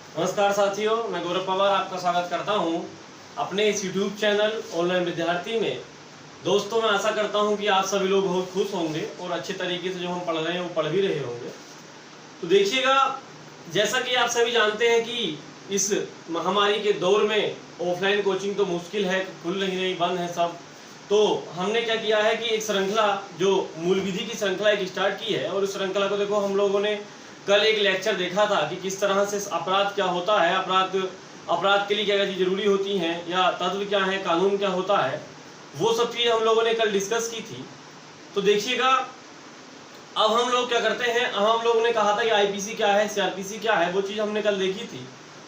नमस्कार साथियों, मैं गौरव पवार आपका स्वागत करता हूं अपने इस YouTube चैनल ऑनलाइन विद्यार्थी में। दोस्तों, मैं आशा करता हूं कि आप सभी लोग बहुत खुश होंगे और अच्छे तरीके से जो हम पढ़ रहे हैं वो पढ़ भी रहे होंगे। तो देखिएगा, जैसा कि आप सभी जानते हैं कि इस महामारी के दौर में ऑफलाइन कोचिंग तो मुश्किल है, खुल नहीं रही, बंद है सब। तो हमने क्या किया है कि एक श्रृंखला, जो मूल विधि की श्रृंखला एक स्टार्ट की है, और उस श्रृंखला को देखो हम लोगों ने कल एक लेक्चर देखा था कि किस तरह से अपराध क्या होता है, अपराध के लिए क्या क्या चीज़ जरूरी होती हैं, या तत्व क्या है, कानून क्या होता है, वो सब चीज़ हम लोगों ने कल डिस्कस की थी। तो देखिएगा, अब हम लोग क्या करते हैं, हम लोगों ने कहा था कि आईपीसी क्या है, सीआरपीसी क्या है, वो चीज़ हमने कल देखी थी।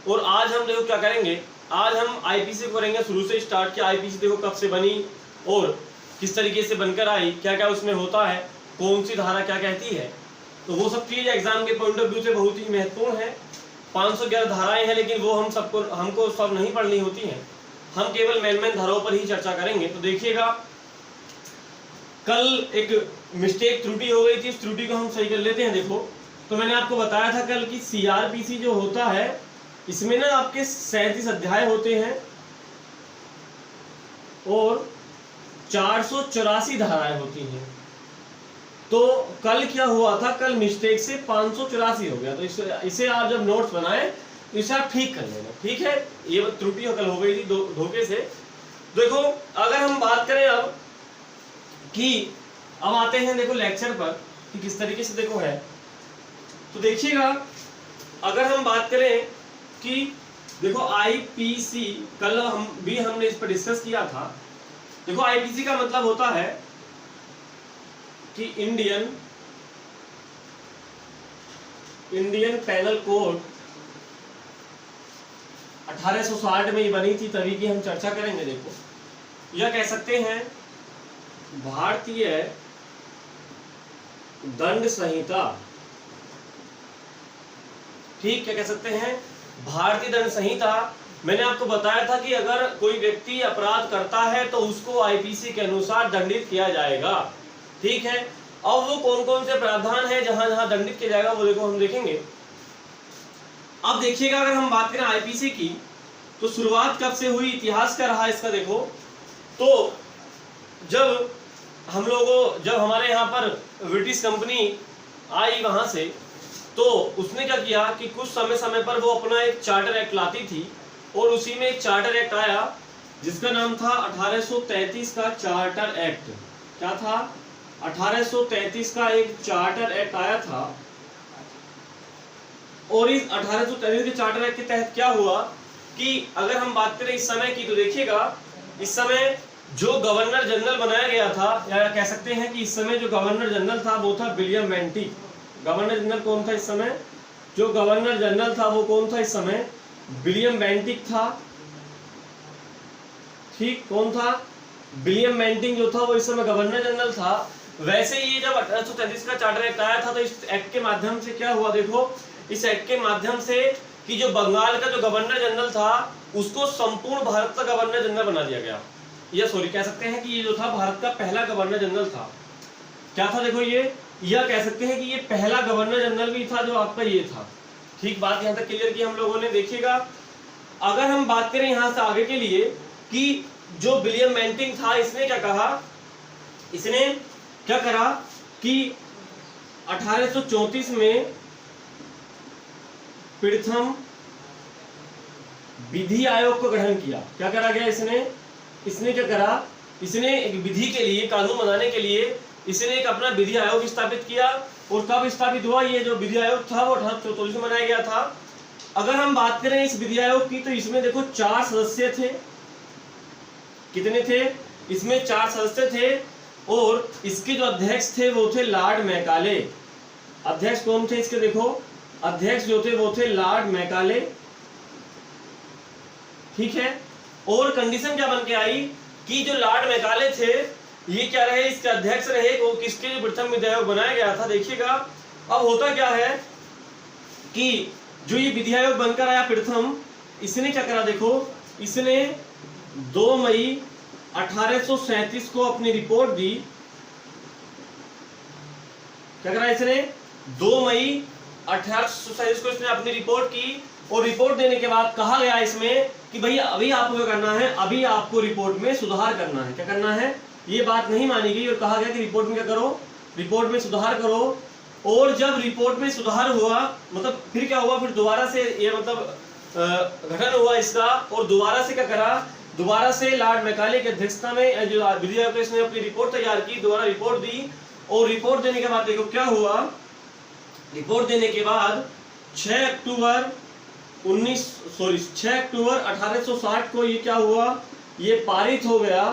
और आज हम देखो क्या करेंगे, आज हम आईपीसी को करेंगे शुरू से स्टार्ट किया। आईपीसी देखो कब से बनी और किस तरीके से बनकर आई, क्या क्या उसमें होता है, कौन सी धारा क्या कहती है। तो वो सब चीज़ एग्जाम के पॉइंट ऑफ व्यू से बहुत ही महत्वपूर्ण है। 511 धाराएं हैं, लेकिन वो हमको सब नहीं पढ़नी होती हैं। हम केवल मेन धाराओं पर ही चर्चा करेंगे। तो देखिएगा, कल एक मिस्टेक त्रुटि हो गई थी, इस त्रुटि को हम सही कर लेते हैं। देखो, तो मैंने आपको बताया था कल कि सीआरपीसी जो होता है, इसमें ना आपके 37 अध्याय होते हैं और 484 धाराएं होती हैं। तो कल क्या हुआ था, कल मिस्टेक से 584 हो गया। तो इसे आप जब नोट्स बनाएं तो इसे आप ठीक कर लेना, ठीक है। ये त्रुटि कल हो गई थी धोखे से। देखो, अगर हम बात करें अब कि अब आते हैं देखो लेक्चर पर कि किस तरीके से देखो है। तो देखिएगा, अगर हम बात करें कि देखो आईपीसी, कल हमने इस पर डिस्कस किया था। देखो, आईपीसी का मतलब होता है कि इंडियन पेनल कोड 1860 में ही बनी थी, तभी की हम चर्चा करेंगे। देखो, यह कह सकते हैं भारतीय दंड संहिता, ठीक, क्या कह सकते हैं, भारतीय दंड संहिता। मैंने आपको बताया था कि अगर कोई व्यक्ति अपराध करता है तो उसको आईपीसी के अनुसार दंडित किया जाएगा, ठीक है। अब वो कौन कौन से प्रावधान है जहां जहां दंडित किया जाएगा, वो देखो हम देखेंगे। अब देखिएगा, अगर हम बात करें आईपीसी की, तो शुरुआत कब से हुई, इतिहास क्या रहा इसका। देखो, तो जब हमारे यहाँ पर ब्रिटिश कंपनी आई वहां से, तो उसने क्या किया कि कुछ समय पर वो अपना एक चार्टर एक्ट लाती थी, और उसी में एक चार्टर एक्ट आया जिसका नाम था 1833 का चार्टर एक्ट। क्या था? 1833 का एक चार्टर एक्ट आया था। और इस 1833 के चार्टर एक्ट के तहत क्या हुआ कि अगर हम बात करें इस समय की, तो देखिएगा, इस समय जो गवर्नर जनरल बनाया गया था, या कह सकते हैं कि इस समय जो गवर्नर जनरल था वो था विलियम बेंटिक। गवर्नर जनरल कौन था इस समय? जो गवर्नर जनरल था वो कौन था इस समय? विलियम बेंटिक था, ठीक। कौन था? विलियम बेंटिक जो था वो इस समय गवर्नर जनरल था। वैसे ये जब 1833 का चार्टर एक्ट आया था, तो इस एक्ट के माध्यम से क्या हुआ, देखो, इस एक्ट के माध्यम से कि जो बंगाल का जो गवर्नर जनरल था उसको संपूर्ण भारत का गवर्नर जनरल बना दिया गया। या सॉरी, कह सकते हैं कि ये जो था भारत का पहला गवर्नर जनरल था। क्या था? देखो, यह कह सकते हैं कि ये पहला गवर्नर जनरल भी था जो आपका ये था, ठीक। बात यहां तक क्लियर की हम लोगों ने। देखिएगा, अगर हम बात करें यहां से आगे के लिए कि जो विलियम बेंटिक था, इसने क्या कहा, इसने क्या करा कि 1834 में प्रथम विधि आयोग को गठन किया। क्या करा गया इसने क्या करा, इसने एक विधि के लिए, कानून बनाने के लिए इसने एक अपना विधि आयोग स्थापित किया। और कब स्थापित हुआ? ये जो विधि आयोग था वो 1834 में बनाया गया था। अगर हम बात करें इस विधि आयोग की, तो इसमें देखो 4 सदस्य थे। कितने थे? इसमें 4 सदस्य थे, और इसके जो अध्यक्ष थे वो थे लॉर्ड मैकाले। अध्यक्ष कौन थे इसके? देखो, अध्यक्ष जो थे वो थे लॉर्ड मैकाले, ठीक है। और कंडीशन क्या बन के आई कि जो लॉर्ड मैकाले थे, ये क्या रहे, इसके अध्यक्ष रहे। वो किसके लिए प्रथम विधि आयोग बनाया गया था? देखिएगा, अब होता क्या है कि जो ये विधि आयोग बनकर आया प्रथम, इसने क्या करा, देखो, इसने 2 मई 1837 को अपनी रिपोर्ट दी। क्या करा इसने? 2 मई 1837 को इसने अपनी रिपोर्ट की, और रिपोर्ट देने के बाद कहा गया इसमें कि भैया अभी आपको क्या करना है, अभी आपको रिपोर्ट में सुधार करना है। क्या करना है, ये बात नहीं मानी गई और कहा गया कि रिपोर्ट में क्या करो, रिपोर्ट में सुधार करो। और जब रिपोर्ट में सुधार हुआ मतलब फिर क्या हुआ, फिर दोबारा से ये मतलब गठन हुआ इसका, और दोबारा से क्या करा, दोबारा से लॉर्ड मैकाले की अध्यक्षता में जो विधि आयोग ने अपनी रिपोर्ट तैयार की, दोबारा रिपोर्ट दी। और रिपोर्ट देने के बाद देखो क्या हुआ, रिपोर्ट देने के बाद 6 अक्टूबर 1860 को ये क्या हुआ, ये पारित हो गया।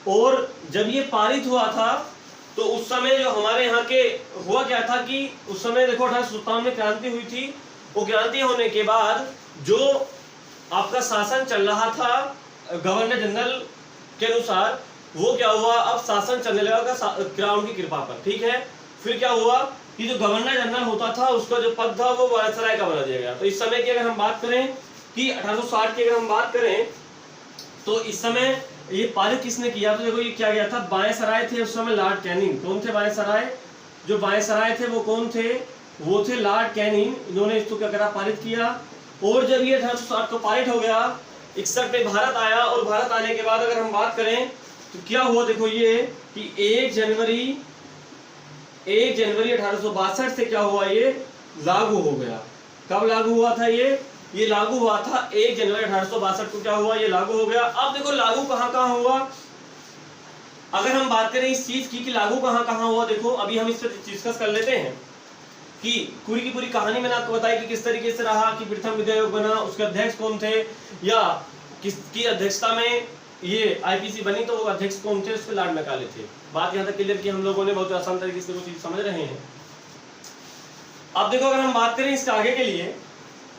और जब ये पारित हुआ था तो उस समय जो हमारे यहाँ के हुआ क्या था कि उस समय देखो 1857 में क्रांति हुई थी। वो क्रांति होने के बाद जो आपका शासन चल रहा था गवर्नर जनरल के अनुसार, वो क्या हुआ, अब शासन चलने लगा क्राउन की कृपा पर। ठीक है, फिर क्या हुआ कि जो गवर्नर जनरल होता था उसका जो पद था वो वायसराय का बना दिया गया। तो इस समय की अगर हम बात करें कि 1860 की अगर हम बात करें तो इस समय ये पारित किसने किया, तो देखो ये क्या गया था, वायसराय थे उस समय लॉर्ड कैनिंग। कौन थे वायसराय, जो वायसराय थे वो कौन थे, वो थे लॉर्ड कैनिंग। इन्होंने इसको क्या करा, पारित किया। और जब ये 1860 को पारित हो गया, 61 में भारत आया। और भारत आने के बाद अगर हम बात करें तो क्या हुआ, देखो ये कि 1 जनवरी 1862 से क्या हुआ, ये लागू हो गया। कब लागू हुआ था ये लागू हुआ था 1 जनवरी 1862 को क्या हुआ, ये लागू हो गया। अब देखो लागू कहाँ हुआ, अगर हम बात करें इस चीज की कि लागू कहाँ हुआ, देखो अभी हम इस पर डिस्कस कर लेते हैं कि पूरी की पूरी कहानी मैंने आपको बताई कि किस तरीके से रहा, कि प्रथम विधि आयोग बना, उसके अध्यक्ष कौन थे, या किसकी अध्यक्षता में ये आईपीसी बनी, तो वो अध्यक्ष कौन थे, उसके लॉर्ड मैकाले थे। बात यहाँ तक क्लियर की हम लोगों ने बहुत आसान तरीके से वो चीज समझ रहे हैं। अब देखो अगर हम बात करें इसके आगे के लिए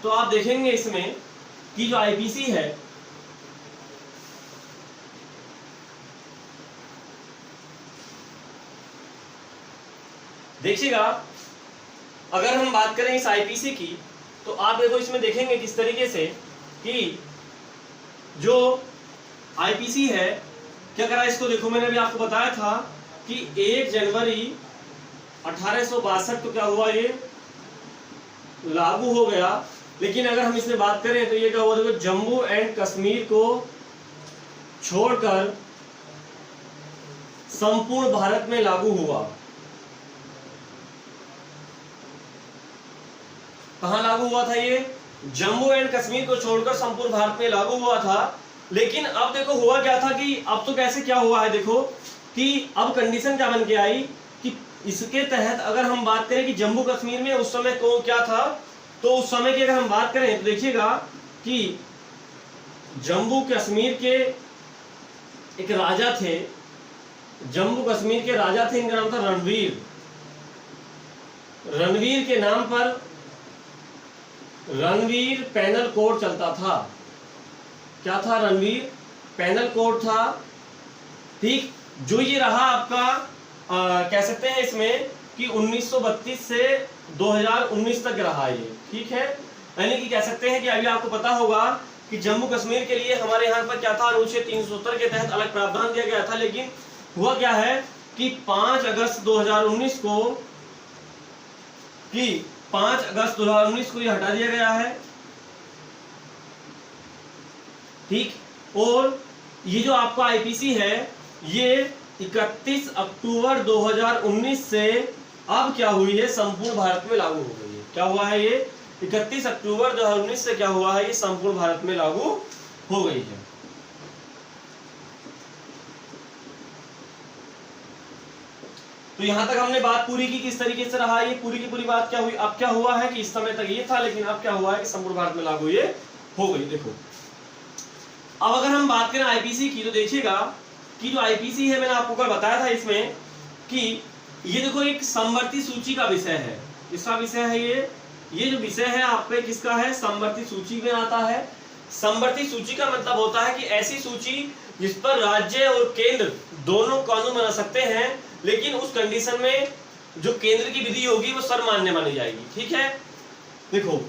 तो आप देखेंगे इसमें कि जो आईपीसी है देखिएगा, अगर हम बात करें इस आईपीसी की तो आप देखो इसमें देखेंगे किस तरीके से कि जो आईपीसी है क्या करा, इसको देखो मैंने अभी आपको बताया था कि 1 जनवरी 1862 को क्या हुआ, ये लागू हो गया। लेकिन अगर हम इसमें बात करें तो ये क्या हुआ, देखो जम्मू एंड कश्मीर को छोड़कर संपूर्ण भारत में लागू हुआ। कहां लागू हुआ था, ये जम्मू एंड कश्मीर को छोड़कर संपूर्ण भारत में लागू हुआ था। लेकिन अब देखो हुआ क्या था कि अब तो कैसे क्या हुआ है, देखो कि अब कंडीशन क्या बन के आई कि इसके तहत अगर हम बात करें कि जम्मू कश्मीर में उस समय को क्या था, तो उस समय की अगर हम बात करें तो देखिएगा कि जम्मू कश्मीर के एक राजा थे, जम्मू कश्मीर के राजा थे, इनका नाम था रणवीर। रणवीर के नाम पर रणवीर पैनल कोड चलता था। क्या था, रणवीर पैनल कोड था। ठीक, जो ये रहा आपका कह सकते हैं इसमें कि 1932 से 2019 तक रहा ये। ठीक है, यानी कि कह सकते हैं कि अभी आपको पता होगा कि जम्मू कश्मीर के लिए हमारे यहाँ पर क्या था, अनुच्छेद 370 के तहत अलग प्रावधान दिया गया था। लेकिन हुआ क्या है कि 5 अगस्त 2019 को ये हटा दिया गया है। ठीक, और ये जो आपका आईपीसी है ये 31 अक्टूबर 2019 से अब क्या हुई है, संपूर्ण भारत में लागू हो गई है। क्या हुआ है, ये 31 अक्टूबर 2019 से क्या हुआ है, ये संपूर्ण भारत में लागू हो गई है। तो यहां तक हमने बात पूरी की, किस तरीके से रहा ये पूरी की पूरी बात क्या हुई। अब क्या हुआ है कि इस समय तक ये था, लेकिन अब क्या हुआ है कि संपूर्ण भारत में लागू ये हो गई। देखो अब अगर हम बात करें आईपीसी की तो देखिएगा कि जो आईपीसी है मैंने आपको कल बताया था इसमें कि ये देखो एक समवर्ती सूची का विषय है। किसका विषय है ये जो विषय है आपका किसका है, समवर्ती सूची में आता है। समवर्ती सूची का मतलब होता है कि ऐसी सूची जिस पर राज्य और केंद्र दोनों कानून बना सकते हैं, लेकिन उस कंडीशन में जो केंद्र की विधि होगी वो सर्वमान्य मानी जाएगी। ठीक है, देखो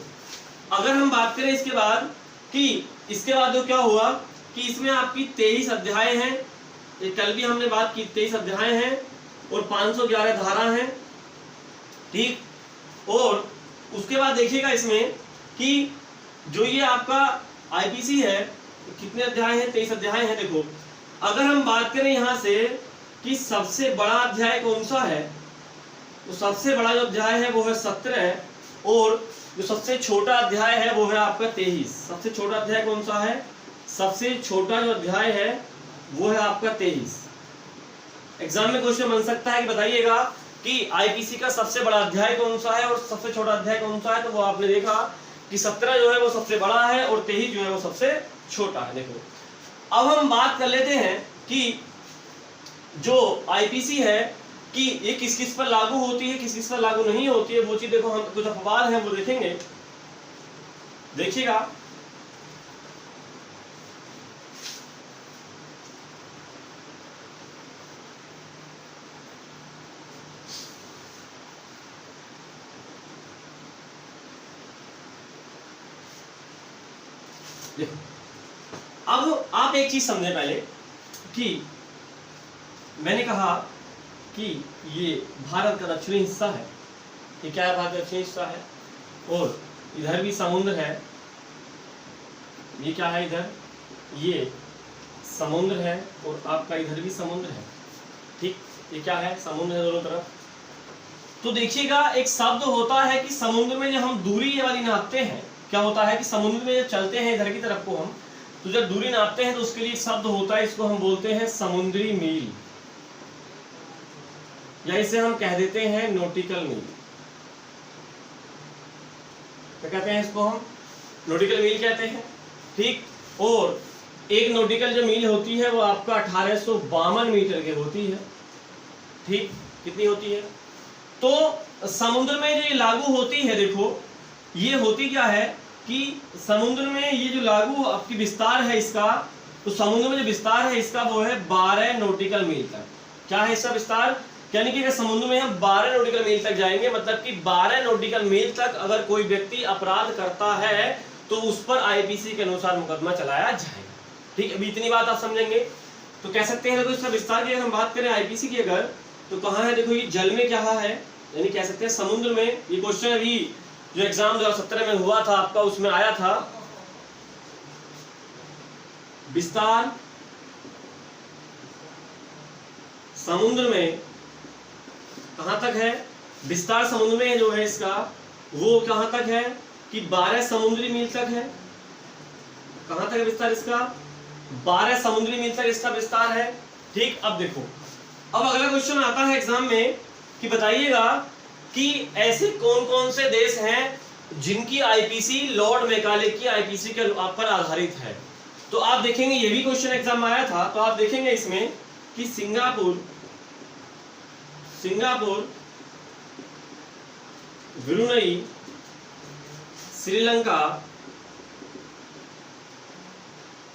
अगर हम बात करें इसके बाद कि इसके बाद जो क्या हुआ कि इसमें आपकी 23 अध्याय हैं, कल भी हमने बात की, 23 अध्याय हैं और 511 धारा हैं। ठीक, और उसके बाद देखिएगा इसमें कि जो ये आपका आईपीसी है, कितने अध्याय हैं? 23 अध्याय हैं। देखो, अगर हम बात करें यहाँ से कि सबसे बड़ा अध्याय कौन सा है, तो सबसे बड़ा जो अध्याय है वो है 17, और जो सबसे छोटा अध्याय है वो है आपका 23। सबसे छोटा अध्याय कौन सा है? सबसे छोटा जो अध्याय है वो है आपका 23। एग्जाम में क्वेश्चन बन सकता है कि बताइएगा कि आईपीसी का सबसे बड़ा अध्याय कौन सा है और सबसे छोटा अध्याय कौन सा है, तो वो आपने देखा कि 17 जो है वो सबसे बड़ा है और 23 जो है वो सबसे छोटा है। देखो, अब हम बात कर लेते हैं कि जो आईपीसी है कि ये किस किस पर लागू होती है, किस किस पर लागू नहीं होती है, वो चीज देखो, हम कुछ अपवाद हैं वो देखेंगे। देखिएगा, अब आप एक चीज समझे पहले कि मैंने कहा कि ये भारत का दक्षिणी हिस्सा है। ये क्या है? भारत का दक्षिणी हिस्सा है, और इधर भी समुद्र है। ये क्या है? इधर ये समुद्र है, और आपका इधर भी समुद्र है। ठीक, ये क्या है? समुद्र है दोनों तरफ। तो देखिएगा, एक शब्द होता है कि समुद्र में जब हम दूरी ये वाली नापते हैं, क्या होता है कि समुद्र में जब चलते हैं इधर की तरफ को हम, तो जब दूरी नापते हैं तो उसके लिए एक शब्द होता है, इसको हम बोलते हैं समुद्री मील, या इसे हम कह देते हैं नॉटिकल मील। क्या कहते हैं इसको? हम नॉटिकल मील कहते हैं। ठीक, और एक नॉटिकल जो मील होती है वो आपका 1852 मीटर की होती है। ठीक, कितनी होती है? तो समुद्र में जो ये लागू होती है, देखो ये होती क्या है कि समुद्र में ये जो लागू आपकी विस्तार है इसका, तो समुद्र में जो विस्तार है इसका वो है 12 नॉटिकल मील तक। क्या है इसका विस्तार? यानी कि अगर समुद्र में हम 12 नॉटिकल मील तक जाएंगे, मतलब कि 12 नॉटिकल मील तक अगर कोई व्यक्ति अपराध करता है तो उस पर आईपीसी के अनुसार मुकदमा चलाया जाएगा। ठीक, अभी इतनी बात आप समझेंगे तो कह सकते हैं। देखो, इसका विस्तार की अगर हम बात करें आईपीसी की अगर, तो कहाँ है? देखो, ये जल में क्या है, यानी कह सकते हैं समुद्र में। ये क्वेश्चन अभी जो एग्जाम 2017 में हुआ था आपका, उसमें आया था विस्तार समुद्र में कहां तक है? विस्तार समुद्र में जो है इसका वो कहां तक है कि 12 समुद्री मील तक है। कहां तक है विस्तार इसका? 12 समुद्री मील तक इसका विस्तार है। ठीक, अब देखो, अब अगला क्वेश्चन आता है एग्जाम में कि बताइएगा कि ऐसे कौन कौन से देश हैं जिनकी आईपीसी लॉर्ड मैकाले की आईपीसी के पर आधारित है। तो आप देखेंगे, ये भी क्वेश्चन एग्जाम में आया था, तो आप देखेंगे इसमें कि सिंगापुर, ब्रुनई, श्रीलंका,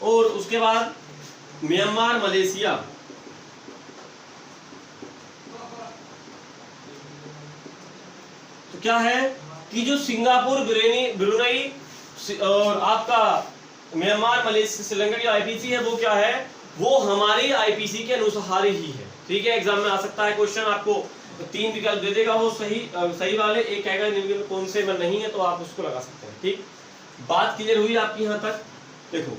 और उसके बाद म्यांमार, मलेशिया। तो क्या है कि जो सिंगापुर, ब्रुनई और आपका म्यांमार, मलेशिया, श्रीलंका की आईपीसी है वो क्या है? वो हमारी आईपीसी के अनुसार ही है। ठीक है, एग्जाम में आ सकता है क्वेश्चन, आपको 3 विकल्प दे देगा, वो सही वाले एक कहेगा निम्न में कौन से में नहीं है, तो आप उसको लगा सकते हैं। ठीक, बात क्लियर हुई आपकी यहाँ तक? देखो,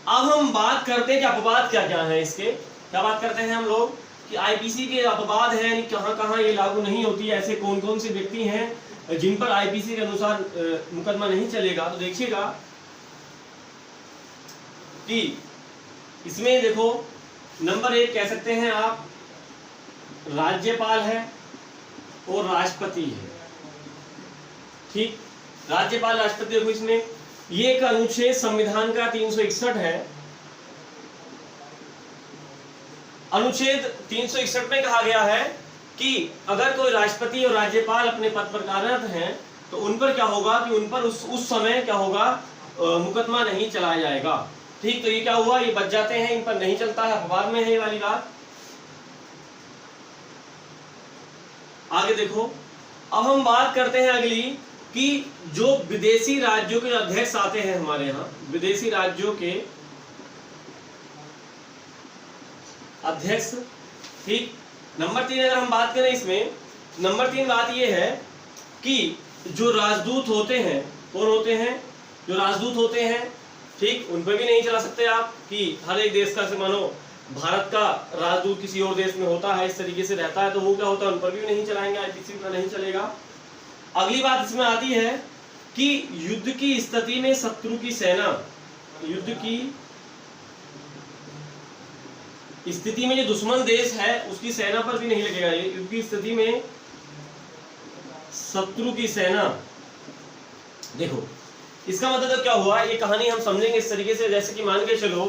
अब हम बात करते हैं कि अपवाद क्या क्या है इसके। क्या बात करते हैं हम लोग कि आईपीसी के अपवाद हैं, यानी कहाँ कहाँ ये लागू नहीं होती है, ऐसे कौन कौन से व्यक्ति हैं जिन पर आईपीसी के अनुसार मुकदमा नहीं चलेगा। तो देखिएगा कि इसमें देखो, नंबर 1 कह सकते हैं आप राज्यपाल है और राष्ट्रपति है। ठीक, राज्यपाल, राष्ट्रपति। देखो, इसमें ये एक अनुच्छेद संविधान का 361 है। अनुच्छेद 361 में कहा गया है कि अगर कोई राष्ट्रपति और राज्यपाल अपने पद पर कार्यरत हैं तो उन पर क्या होगा कि उन पर उस समय क्या होगा, मुकदमा नहीं चलाया जाएगा। ठीक, तो ये क्या हुआ, ये बच जाते हैं, इन पर नहीं चलता है, अपवाद में है ये वाली बात। आगे देखो, अब हम बात करते हैं अगली कि जो विदेशी राज्यों के अध्यक्ष आते हैं हमारे यहाँ, विदेशी राज्यों के अध्यक्ष। ठीक, नंबर 3 अगर हम बात करें इसमें, नंबर 3 बात ये है कि जो राजदूत होते हैं, कौन होते हैं, जो राजदूत होते हैं, ठीक, उन पर भी नहीं चला सकते आप कि हर एक देश का, से मानो भारत का राजदूत किसी और देश में होता है, इस तरीके से रहता है, तो वो क्या होता है, उन पर भी नहीं चलाएंगे, आईपीसी का नहीं चलेगा। अगली बात इसमें आती है कि युद्ध की स्थिति में शत्रु की सेना, युद्ध की स्थिति में जो दुश्मन देश है उसकी सेना पर भी नहीं लगेगा। युद्ध की स्थिति में शत्रु की सेना, देखो इसका मतलब क्या हुआ, ये कहानी हम समझेंगे इस तरीके से, जैसे कि मान के चलो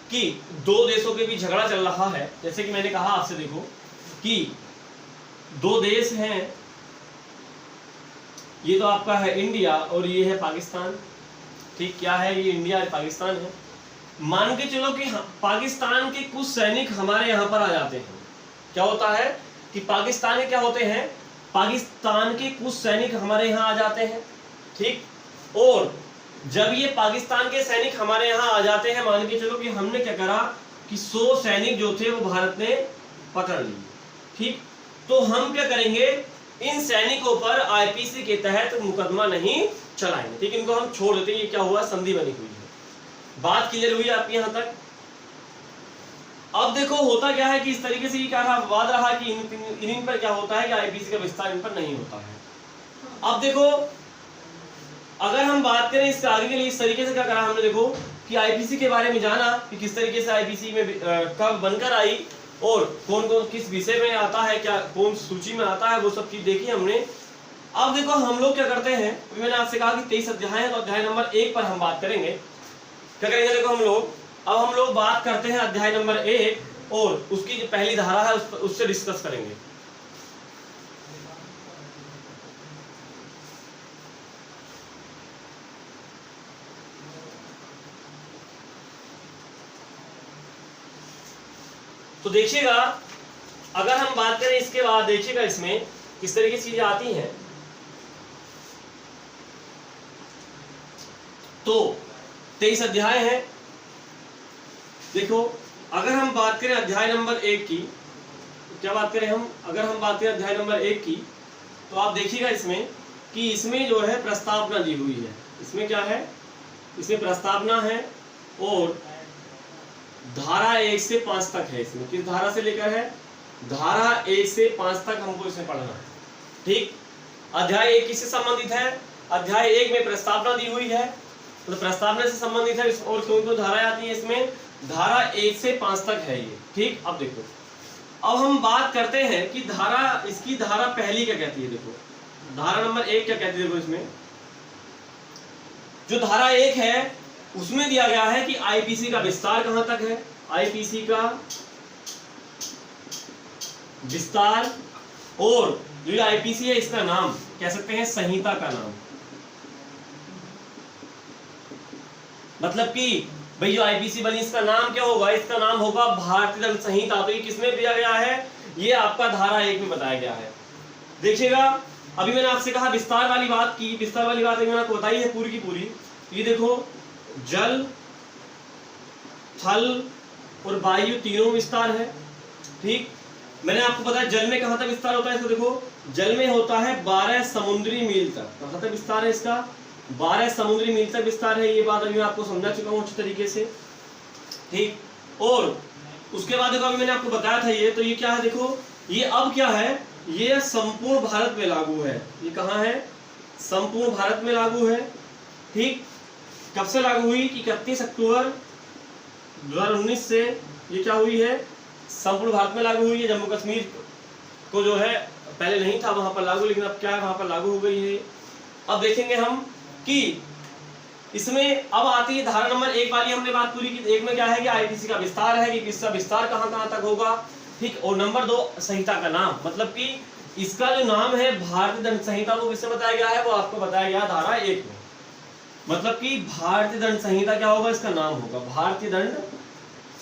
कि दो देशों के बीच झगड़ा चल रहा है, जैसे कि मैंने कहा आपसे, देखो कि दो देश हैं, ये तो आपका है इंडिया और ये है पाकिस्तान, ठीक, क्या है ये, इंडिया और पाकिस्तान है। मान के चलो कि पाकिस्तान के कुछ सैनिक हमारे यहाँ पर आ जाते हैं, क्या होता है कि पाकिस्तान के क्या होते हैं, पाकिस्तान के कुछ सैनिक हमारे यहाँ आ जाते हैं, ठीक, और जब ये पाकिस्तान के सैनिक हमारे यहाँ आ जाते हैं, मान के चलो कि हमने क्या करा कि 100 सैनिक जो थे वो भारत ने पकड़ लिए, ठीक, तो हम क्या करेंगे, इन सैनिकों पर आईपीसी के तहत मुकदमा नहीं चलाएंगे, ठीक, इनको हम छोड़ देते हैं। ये क्या हुआ, संधि बनी हुई है। बात क्लियर हुई आपकी यहाँ तक। अब देखो होता क्या है कि इस तरीके से ये क्या वाद रहा कि इन पर क्या होता है कि आईपीसी का विस्तार इन पर नहीं होता है। अब देखो अगर हम बात करें इससे आगे के लिए, इस तरीके से क्या करा हमने, देखो कि आईपीसी के बारे में जाना कि किस तरीके से आईपीसी में कब बनकर आई और कौन कौन किस विषय में आता है, क्या कौन सूची में आता है, वो सब चीज देखी हमने। अब देखो हम लोग क्या करते हैं, मैंने आपसे कहा कि 23 अध्याय है, तो अध्याय नंबर 1 पर हम बात करेंगे। क्या करेंगे, देखो हम लोग बात करते हैं अध्याय नंबर 1 और उसकी जो पहली धारा है उससे डिस्कस करेंगे। तो देखिएगा, अगर हम बात करें इसके बाद, देखिएगा इसमें किस तरीके की चीजें आती हैं। तो 23 अध्याय है, देखो अगर हम बात करें अध्याय नंबर 1 की, क्या बात करें हम, अगर हम बात करें अध्याय नंबर 1 की, तो आप देखिएगा इसमें कि इसमें जो है प्रस्तावना दी हुई है। इसमें क्या है, इसमें प्रस्तावना है और धारा 1 से 5 तक है। इसमें किस धारा से लेकर है, धारा 1 से 5 तक हमको इसमें पढ़ना है, ठीक। अध्याय 1 किससे संबंधित है, अध्याय 1 में प्रस्तावना दी हुई है, तो प्रस्तावना से संबंधित है। और कौन कौन धाराएं आती है इसमें, धारा 1 से 5 तक है ये, ठीक। अब देखो, अब हम बात करते हैं कि धारा, इसकी धारा पहली क्या कहती है, देखो धारा नंबर 1 क्या कहती है, देखो इसमें जो धारा 1 है उसमें दिया गया है कि आईपीसी का विस्तार कहां तक है, आईपीसी का विस्तार, और जो आईपीसी है इसका नाम कह सकते हैं संहिता का नाम, मतलब कि भाई जो आईपीसी बनी इसका नाम क्या होगा, इसका नाम होगा भारतीय दंड संहिता। तो ये किसमें दिया गया है, ये आपका धारा 1 में बताया गया है। देखिएगा, अभी मैंने आपसे कहा विस्तार वाली बात की, विस्तार वाली बात मैंने आपको बताई है पूरी की पूरी। ये देखो जल, थल और वायु तीनों विस्तार है, ठीक। मैंने आपको बताया जल में कहां तक विस्तार होता है, इसको देखो जल में होता है 12 समुद्री मील तक। कहां तक विस्तार है इसका, 12 समुद्री मील तक विस्तार है। ये बात अभी मैं आपको समझा चुका हूं अच्छी तरीके से, ठीक। और उसके बाद देखो अभी मैंने आपको बताया था ये, तो ये क्या है, देखो ये अब क्या है, ये संपूर्ण भारत में लागू है। ये कहाँ है, संपूर्ण भारत में लागू है, ठीक। कब से लागू हुई कि 31 अक्टूबर 2019 से ये क्या हुई है, संपूर्ण भारत में लागू हुई है। जम्मू कश्मीर को जो है पहले नहीं था वहां पर लागू, लेकिन अब क्या है वहां पर लागू हो गई है। अब देखेंगे हम कि इसमें अब आती है धारा नंबर 1 वाली, हमने बात पूरी की। 1 में क्या है कि आईपीसी का विस्तार है कि इसका विस्तार कहां तक होगा, ठीक। और नंबर 2 संहिता का नाम, मतलब कि इसका जो नाम है भारतीय दंड संहिता, वो किससे बताया गया है, वो आपको बताया गया धारा 1 में। मतलब कि भारतीय दंड संहिता क्या होगा, इसका नाम होगा भारतीय दंड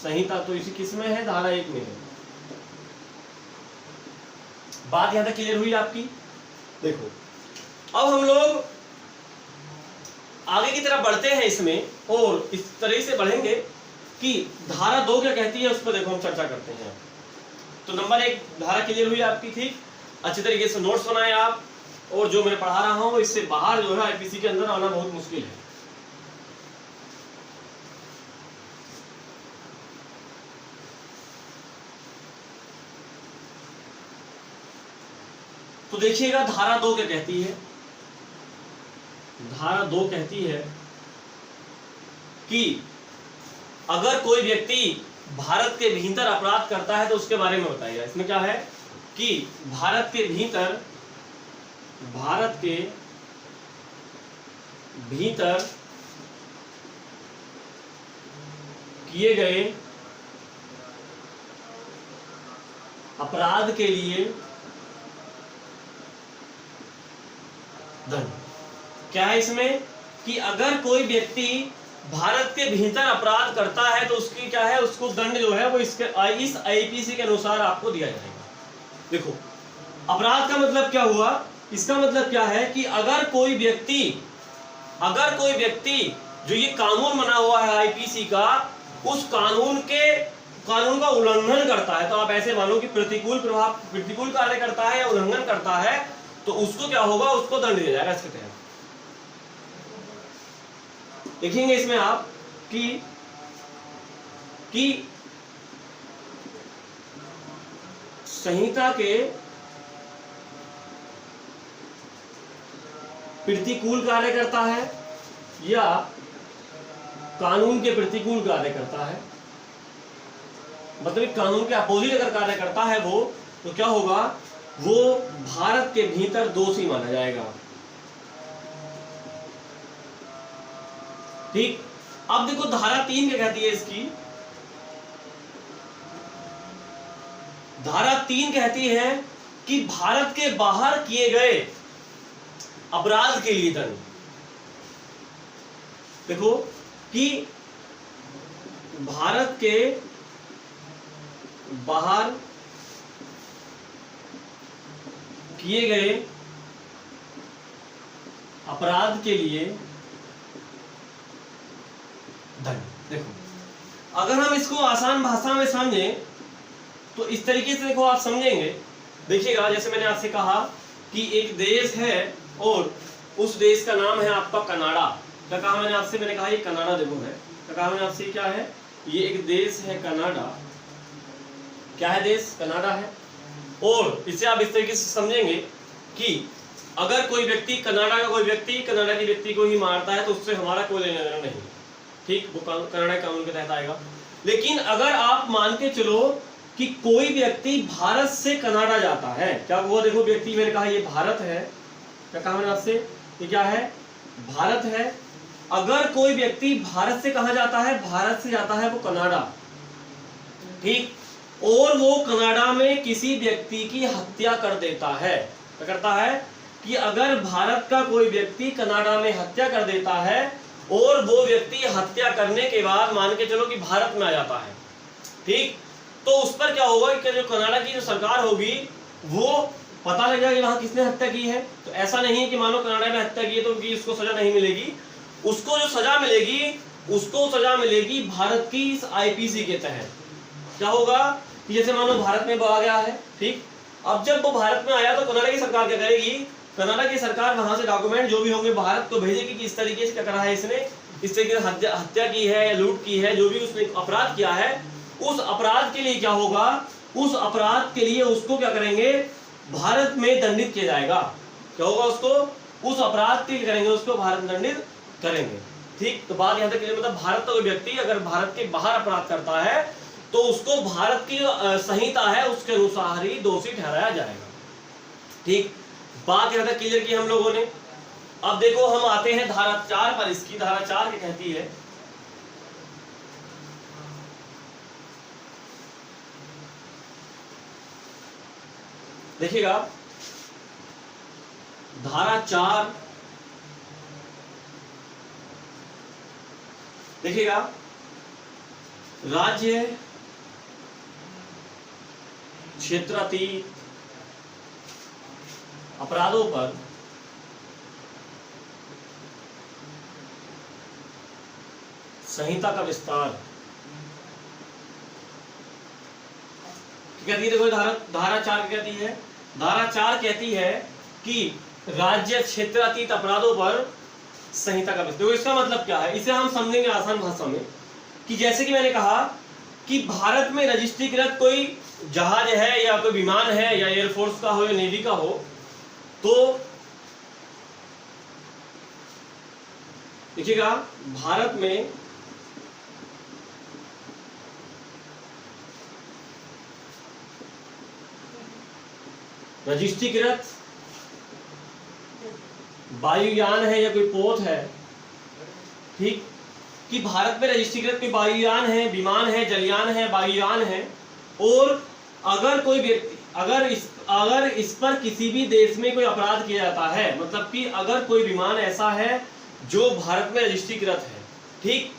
संहिता। तो इसी किस में है, धारा 1 में है। बात यहां तक क्लियर हुई आपकी। देखो अब हम लोग आगे की तरफ बढ़ते हैं इसमें, और इस तरह से बढ़ेंगे कि धारा 2 क्या कहती है उस पर देखो हम चर्चा करते हैं। तो नंबर 1 धारा क्लियर हुई आपकी, ठीक। अच्छे तरीके से नोट्स बनाए आप, और जो मैं पढ़ा रहा हूं इससे बाहर जो है आईपीसी के अंदर आना बहुत मुश्किल है। तो देखिएगा धारा 2 क्या कहती है। धारा 2 कहती है कि अगर कोई व्यक्ति भारत के भीतर अपराध करता है तो उसके बारे में बताइएगा। इसमें क्या है कि भारत के भीतर किए गए अपराध के लिए दंड। क्या है इसमें कि अगर कोई व्यक्ति भारत के भीतर अपराध करता है तो उसकी क्या है, उसको दंड जो है वो इस आईपीसी के अनुसार आपको दिया जाएगा। देखो अपराध का मतलब क्या हुआ, इसका मतलब क्या है कि अगर कोई व्यक्ति जो ये कानून बना हुआ है आईपीसी का, उस कानून का उल्लंघन करता है, तो आप ऐसे मानो कि प्रतिकूल कार्य करता है या उल्लंघन करता है, तो उसको क्या होगा, उसको दंड दिया जाएगा इसके तहत। देखेंगे इसमें आप कि संहिता के प्रतिकूल कार्य करता है या कानून के प्रतिकूल कार्य करता है, मतलब कानून के अपोजिट अगर कार्य करता है वो, तो क्या होगा, वो भारत के भीतर दोषी माना जाएगा। ठीक। अब देखो धारा 3 क्या कहती है इसकी। धारा 3 कहती है कि भारत के बाहर किए गए अपराध के लिए दंड। देखो कि भारत के बाहर किए गए अपराध के लिए दंड। देखो अगर हम इसको आसान भाषा में समझें तो इस तरीके से देखो आप समझेंगे। देखिएगा जैसे मैंने आपसे कहा कि एक देश है और उस देश का नाम है आपका कनाडा। क्या कहा मैंने आपसे, मैंने कहा ये कनाडा देखो है, क्या कहा मैंने आपसे, क्या है, ये एक देश है कनाडा। क्या है देश, कनाडा है। और इसे आप इस तरीके से समझेंगे कि अगर कोई व्यक्ति कनाडा के व्यक्ति को ही मारता है तो उससे हमारा कोई लेना देना नहीं, ठीक, वो कनाडा कानून के तहत आएगा। लेकिन अगर आप मान के चलो कि कोई व्यक्ति भारत से कनाडा जाता है, क्या हुआ, देखो व्यक्ति, मैंने कहा ये भारत है, क्या कहा मैंने आपसे, ये क्या है, भारत है। अगर कोई व्यक्ति भारत से कहां जाता है, भारत से जाता है वो कनाडा, ठीक, और वो कनाडा में किसी व्यक्ति की हत्या कर देता है, क्या करता है कि अगर भारत का कोई व्यक्ति कनाडा में हत्या कर देता है और वो व्यक्ति हत्या करने के बाद मान के चलो कि भारत में आ जाता है, ठीक, तो उस पर क्या होगा कि जो कनाडा की जो सरकार होगी वो पता लग जाएगा कि वहां किसने हत्या की है। तो ऐसा नहीं है कि मानो कनाडा में हत्या की है तो उनकी उसको सजा नहीं मिलेगी, उसको जो सजा मिलेगी भारत की इस आईपीसी के तहत। क्या होगा कि जैसे मानो भारत में आ गया है, ठीक, अब जब वो भारत में आया तो कनाडा की सरकार क्या करेगी, कनाडा की सरकार वहां से डॉक्यूमेंट जो भी होंगे भारत को भेजेगी कि इस तरीके से क्या करा है इसने, इस तरीके से हत्या की है या लूट की है, जो भी उसने अपराध किया है, उस अपराध के लिए क्या होगा, उस अपराध के लिए उसको क्या करेंगे, भारत में दंडित किया जाएगा। क्या होगा, उसको उस अपराध के लिए करेंगे, उसको भारत में दंडित करेंगे, ठीक। तो बात यहां तक क्लियर, मतलब भारत का कोई व्यक्ति अगर भारत के बाहर अपराध करता है तो उसको भारत की संहिता है उसके अनुसार ही दोषी ठहराया जाएगा, ठीक। बात यहां तक क्लियर की हम लोगों ने। अब देखो हम आते हैं धारा 4 पर। इसकी धारा 4 क्या कहती है, देखिएगा धारा 4, देखिएगा राज्य क्षेत्रातीत अपराधों पर संहिता का विस्तार। कहती है, देखो धारा 4 कहती है, धारा 4 कहती है कि राज्य क्षेत्रातीत अपराधों पर संहिता का विस्तार। इसका मतलब क्या है, इसे हम समझेंगे आसान भाषा में कि जैसे कि मैंने कहा कि भारत में रजिस्ट्रीकृत कोई जहाज है या कोई विमान है या एयरफोर्स का हो या नेवी का हो, तो देखिएगा भारत में रजिस्ट्रीकृत वायुयान है या कोई पोत है, ठीक, कि भारत में रजिस्ट्रीकृत कोई वायुयान है, विमान है, जलयान है, वायुयान है, और अगर कोई व्यक्ति अगर इस पर किसी भी देश में कोई अपराध किया जाता है, मतलब कि अगर कोई विमान ऐसा है जो भारत में रजिस्ट्रीकृत है, ठीक,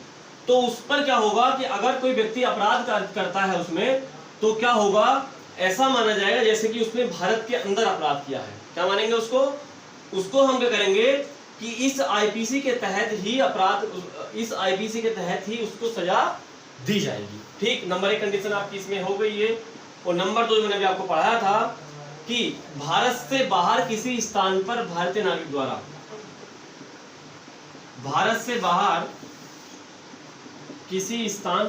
तो उस पर क्या होगा कि अगर कोई व्यक्ति अपराध करता है उसमें, तो क्या होगा, ऐसा माना जाएगा जैसे कि उसने भारत के अंदर अपराध किया है। क्या मानेंगे उसको हम क्या करेंगे कि इस आईपीसी के तहत ही उसको सजा दी जाएगी। ठीक, नंबर 1 कंडीशन आपकी इसमें हो गई है। और नंबर 2 मैंने अभी आपको पढ़ाया था कि भारत से बाहर किसी स्थान पर भारतीय नागरिक द्वारा, भारत से बाहर किसी स्थान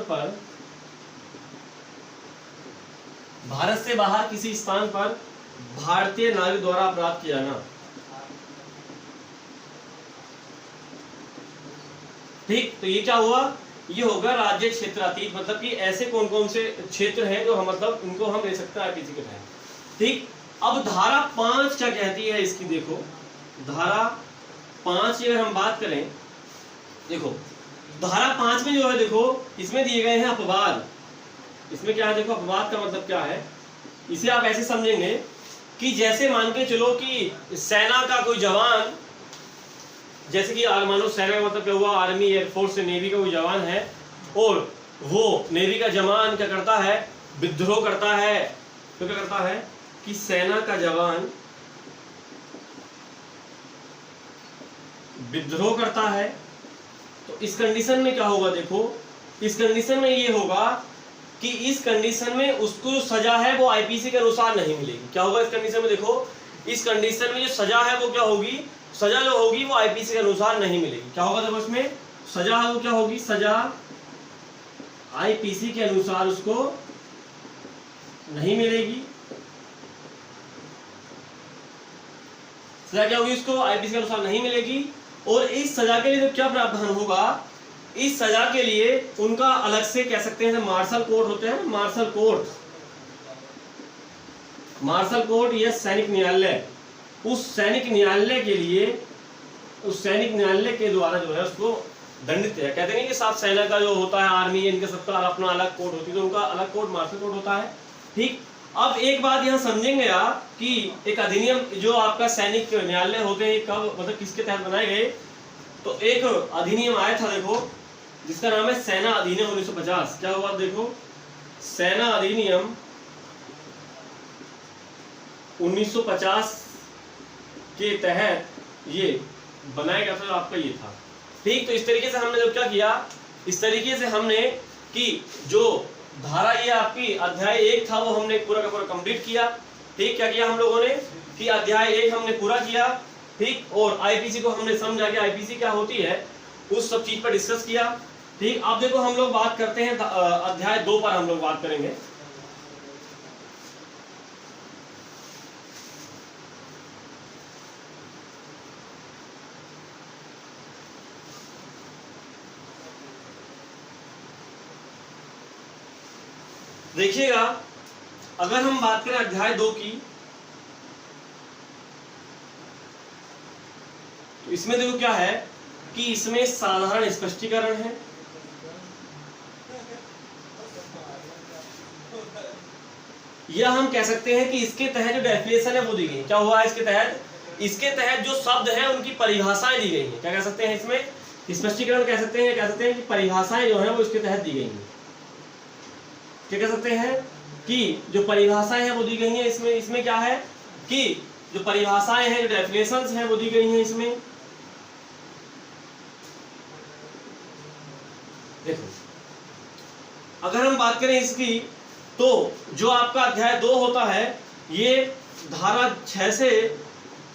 पर भारतीय नागरिक द्वारा अपराध किया ना, ठीक, तो ये क्या हुआ, ये होगा राज्य क्षेत्रातीत, मतलब कि ऐसे कौन कौन से क्षेत्र हैं जो हम मतलब इनको हम ले सकते हैं आईपीसी के तहत। ठीक, अब धारा 5 क्या कहती है इसकी, देखो धारा 5 की अगर हम बात करें, देखो धारा 5 में जो है, देखो इसमें दिए गए हैं अपवाद। इसमें क्या है, देखो अपवाद का मतलब क्या है, इसे आप ऐसे समझेंगे कि जैसे मान के चलो कि सेना का कोई जवान, जैसे कि मानो सेना का मतलब क्या हुआ, आर्मी, एयरफोर्स, नेवी का कोई जवान है, और वो नेवी का जवान क्या करता है, विद्रोह करता है, तो क्या करता है कि सेना का जवान विद्रोह करता है, तो इस कंडीशन में क्या होगा, देखो इस कंडीशन में ये होगा कि इस कंडीशन में उसको सजा है वो आईपीसी के अनुसार नहीं मिलेगी। क्या होगा इस कंडीशन में, देखो इस कंडीशन में जो सजा है वो क्या होगी, सजा जो होगी वो आईपीसी के अनुसार नहीं मिलेगी। क्या होगा, देखो इसमें सजा है वो क्या होगी, सजा आईपीसी के अनुसार उसको नहीं मिलेगी। सजा क्या होगी, उसको आईपीसी के अनुसार नहीं मिलेगी। और इस सजा के लिए तो क्या प्रावधान होगा, इस सजा के लिए उनका अलग से कह सकते हैं मार्शल कोर्ट होते हैं, मार्शल कोर्ट या सैनिक न्यायालय, उस सैनिक न्यायालय के लिए, उस सैनिक न्यायालय के द्वारा जो है उसको दंडित है। कहते हैं कि साथ सेना का जो होता है, आर्मी, इनके सबका अपना अलग कोर्ट होती है, तो उनका अलग कोर्ट मार्शल कोर्ट होता है। ठीक, अब एक बात यहाँ समझेंगे आप कि एक अधिनियम जो आपका सैनिक न्यायालय होते हैं कब, मतलब किसके तहत बनाए गए, तो एक अधिनियम आया था, देखो जिसका नाम है सेना अधिनियम 1950। क्या हुआ, देखो सेना अधिनियम 1950 के तहत ये बनाया गया था, जो आपका ये था। ठीक, तो इस तरीके से हमने जो क्या किया, इस तरीके से हमने कि जो धारा ये आपकी अध्याय 1 था वो हमने पूरा का पूरा कंप्लीट किया। ठीक, क्या किया हम लोगों ने कि अध्याय 1 हमने पूरा किया। ठीक, और आईपीसी को हमने समझा कि आईपीसी क्या होती है, उस सब चीज पर डिस्कस किया। ठीक, अब देखो हम लोग बात करते हैं अध्याय 2 पर हम लोग बात करेंगे। देखिएगा अगर हम बात करें अध्याय 2 की, तो इसमें देखो क्या है कि इसमें साधारण स्पष्टीकरण है, या हम कह सकते हैं कि इसके तहत जो डेफिनेशन है वो दी गई है। क्या हुआ है इसके तहत जो शब्द हैं उनकी परिभाषाएं दी गई हैं। क्या कह सकते हैं, इसमें स्पष्टीकरण कह सकते हैं कि परिभाषाएं जो है वो इसके तहत दी गई हैं। क्या कह सकते हैं कि जो परिभाषाएं हैं वो दी गई हैं। इसमें क्या है कि जो परिभाषाएं हैं, जो डेफिनेशंस हैं वो दी गई हैं इसमें। देखो अगर हम बात करें इसकी, तो जो आपका अध्याय 2 होता है ये धारा 6 से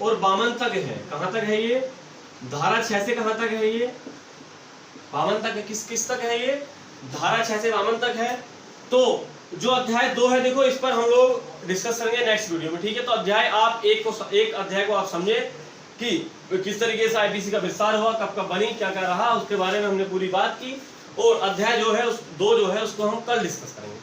और बामन तक है। कहाँ तक है ये? धारा 6 से कहाँ तक है ये? बामन तक है। किस तक है ये? धारा 6 से बामन तक है। तो जो अध्याय 2 है, देखो इस पर हम लोग डिस्कस करेंगे नेक्स्ट वीडियो में, ठीक है। तो अध्याय आप एक अध्याय को आप समझे कि किस तरीके से आईपीसी का विस्तार हुआ, कब कब बनी, क्या क्या रहा, उसके बारे में हमने पूरी बात की। और अध्याय जो है 2 जो है उसको हम कल डिस्कस करेंगे।